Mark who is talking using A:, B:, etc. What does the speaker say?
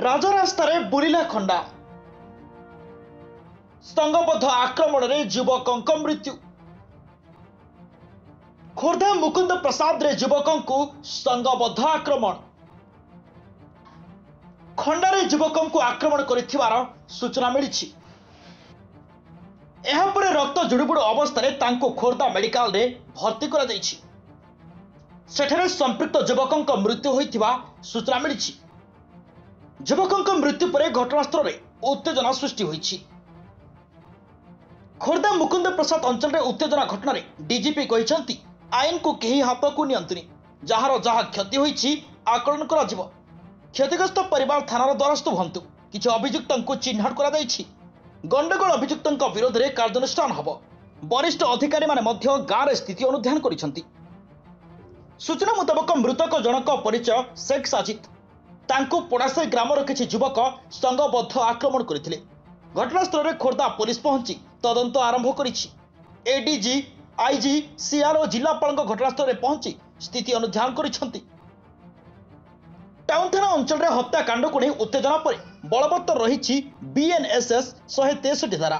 A: ରାଜରାସ୍ତାରେ ବୁଲିଲା ଖଣ୍ଡା। ସଂଘବଦ୍ଧ ଆକ୍ରମଣରେ ଯୁବକଙ୍କ ମୃତ୍ୟୁ। ଖୋର୍ଦ୍ଧା ମୁକୁନ୍ଦ ପ୍ରସାଦରେ ଯୁବକଙ୍କୁ ସଂଘବଦ୍ଧ ଆକ୍ରମଣ। ଖଣ୍ଡାରେ ଯୁବକଙ୍କୁ ଆକ୍ରମଣ କରିଥିବାର ସୂଚନା ମିଳିଛି। ଏହାପରେ ରକ୍ତ ଜୁଡୁବୁଡୁ ଅବସ୍ଥାରେ ତାଙ୍କୁ ଖୋର୍ଦ୍ଧା ମେଡିକାଲରେ ଭର୍ତ୍ତି କରାଯାଇଛି। ସେଠାରେ ସମ୍ପୃକ୍ତ ଯୁବକଙ୍କ ମୃତ୍ୟୁ ହୋଇଥିବା ସୂଚନା ମିଳିଛି। ଯୁବକଙ୍କ ମୃତ୍ୟୁ ପରେ ଘଟଣାସ୍ଥଳରେ ଉତ୍ତେଜନା ସୃଷ୍ଟି ହୋଇଛି। ଖୋର୍ଦ୍ଧା ମୁକୁନ୍ଦ ପ୍ରସାଦ ଅଞ୍ଚଳରେ ଉତ୍ତେଜନା ଘଟଣାରେ ଡିଜିପି କହିଛନ୍ତି, ଆଇନକୁ କେହି ହାତକୁ ନିଅନ୍ତୁନି। ଯାହାର ଯାହା କ୍ଷତି ହୋଇଛି ଆକଳନ କରାଯିବ। କ୍ଷତିଗ୍ରସ୍ତ ପରିବାର ଥାନାର ଦ୍ୱାରସ୍ଥ ହୁଅନ୍ତୁ। କିଛି ଅଭିଯୁକ୍ତଙ୍କୁ ଚିହ୍ନଟ କରାଯାଇଛି। ଗଣ୍ଡଗୋଳ ଅଭିଯୁକ୍ତଙ୍କ ବିରୋଧରେ କାର୍ଯ୍ୟାନୁଷ୍ଠାନ ହେବ। ବରିଷ୍ଠ ଅଧିକାରୀମାନେ ମଧ୍ୟ ଗାଁରେ ସ୍ଥିତି ଅନୁଧ୍ୟାନ କରିଛନ୍ତି। ସୂଚନା ମୁତାବକ ମୃତକ ଜଣକ ପରିଚୟ ଶେଖ୍ ସାଜିଦ୍। ତାଙ୍କୁ ପୋଡ଼ାସାହି ଗ୍ରାମର କିଛି ଯୁବକ ସଂଘବଦ୍ଧ ଆକ୍ରମଣ କରିଥିଲେ। ଘଟଣାସ୍ଥଳରେ ଖୋର୍ଦ୍ଧା ପୋଲିସ ପହଞ୍ଚି ତଦନ୍ତ ଆରମ୍ଭ କରିଛି। ଏଡିଜି, ଆଇଜି, ସିଆର୍ ଓ ଜିଲ୍ଲାପାଳଙ୍କ ଘଟଣାସ୍ଥଳରେ ପହଞ୍ଚି ସ୍ଥିତି ଅନୁଧ୍ୟାନ କରିଛନ୍ତି। ଟାଉନ ଥାନା ଅଞ୍ଚଳରେ ହତ୍ୟାକାଣ୍ଡକୁ ନେଇ ଉତ୍ତେଜନା ପରେ ବଳବତ୍ତର ରହିଛି BNSS 163 ଧାରା।